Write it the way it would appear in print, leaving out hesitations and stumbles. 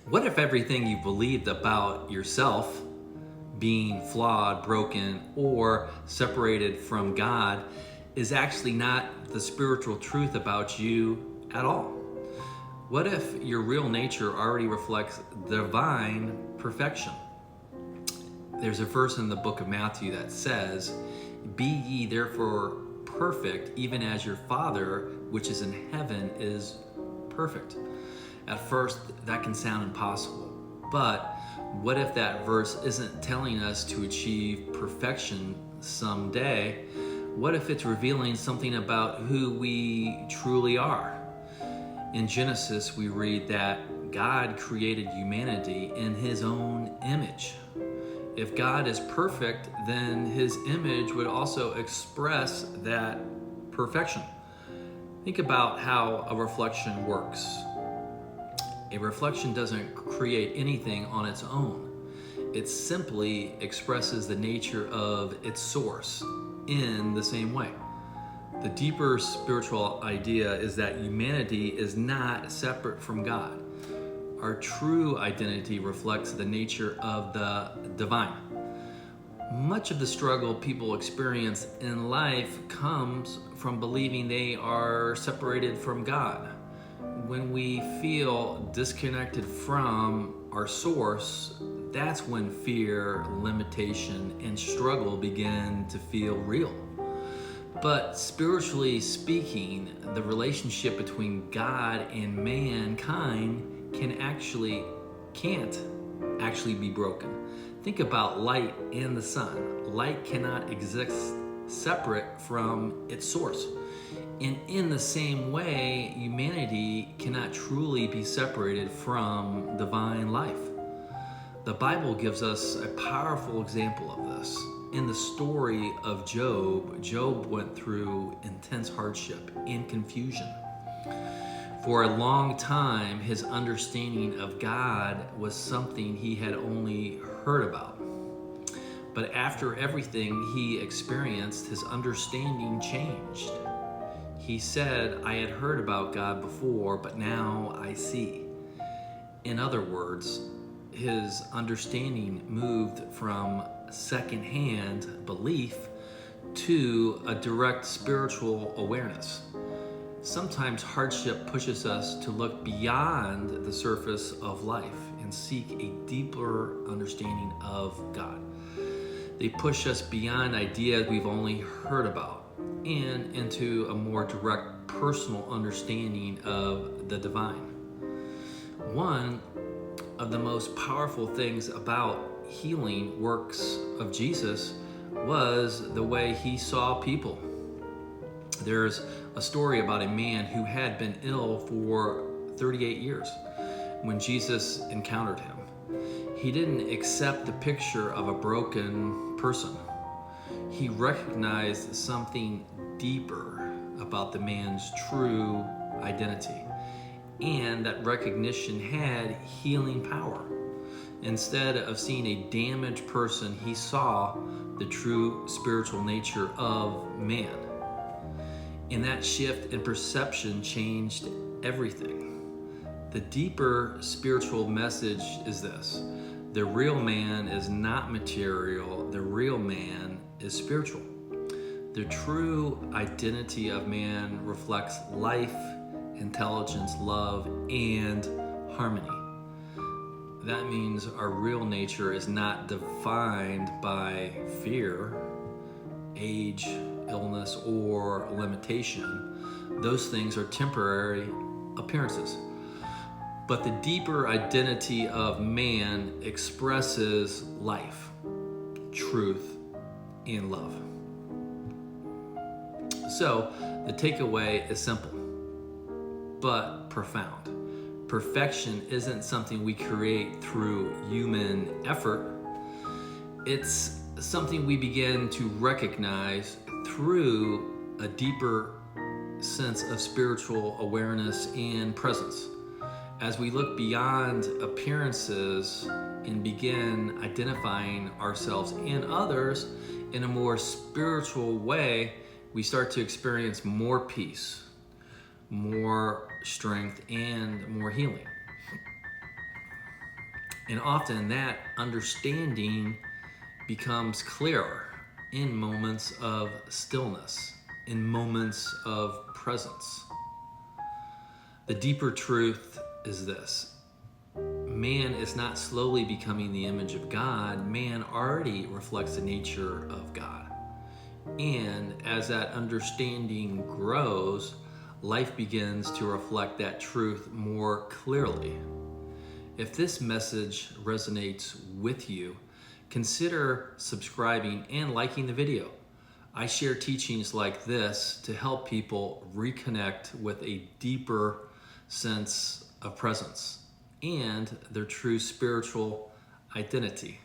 What if everything you believed about yourself, being flawed, broken, or separated from God, is actually not the spiritual truth about you at all? What if your real nature already reflects divine perfection? There's a verse in the book of Matthew that says, "Be ye therefore perfect, even as your Father which is in heaven is perfect." At first, that can sound impossible. But what if that verse isn't telling us to achieve perfection someday? What if it's revealing something about who we truly are? In Genesis, we read that God created humanity in his own image. If God is perfect, then his image would also express that perfection. Think about how a reflection works. A reflection doesn't create anything on its own. It simply expresses the nature of its source in the same way. The deeper spiritual idea is that humanity is not separate from God. Our true identity reflects the nature of the divine. Much of the struggle people experience in life comes from believing they are separated from God. When we feel disconnected from our source, that's when fear, limitation, and struggle begin to feel real. But spiritually speaking, the relationship between God and mankind can't actually be broken. Think about light and the sun. Light cannot exist separate from its source. And in the same way, humanity cannot truly be separated from divine life. The Bible gives us a powerful example of this. In the story of Job, Job went through intense hardship and confusion. For a long time, his understanding of God was something he had only heard about. But after everything he experienced, his understanding changed. He said, "I had heard about God before, but now I see." In other words, his understanding moved from secondhand belief to a direct spiritual awareness. Sometimes hardship pushes us to look beyond the surface of life and seek a deeper understanding of God. They push us beyond ideas we've only heard about and into a more direct personal understanding of the divine. One of the most powerful things about healing works of Jesus was the way he saw people. There's a story about a man who had been ill for 38 years. When Jesus encountered him, he didn't accept the picture of a broken person. He recognized something deeper about the man's true identity, and that recognition had healing power. Instead of seeing a damaged person, he saw the true spiritual nature of man. And that shift in perception changed everything. The deeper spiritual message is this: the real man is not material, the real man is spiritual. The true identity of man reflects life, intelligence, love, and harmony. That means our real nature is not defined by fear, age, illness, or limitation. Those things are temporary appearances. But the deeper identity of man expresses life, truth, and love. So the takeaway is simple, but profound. Perfection isn't something we create through human effort. It's something we begin to recognize through a deeper sense of spiritual awareness and presence. As we look beyond appearances and begin identifying ourselves and others in a more spiritual way, we start to experience more peace, more strength, and more healing. And often that understanding becomes clearer in moments of stillness, in moments of presence. The deeper truth is this: man is not slowly becoming the image of God, man already reflects the nature of God. And as that understanding grows, life begins to reflect that truth more clearly. If this message resonates with you, consider subscribing and liking the video. I share teachings like this to help people reconnect with a deeper sense of presence and their true spiritual identity.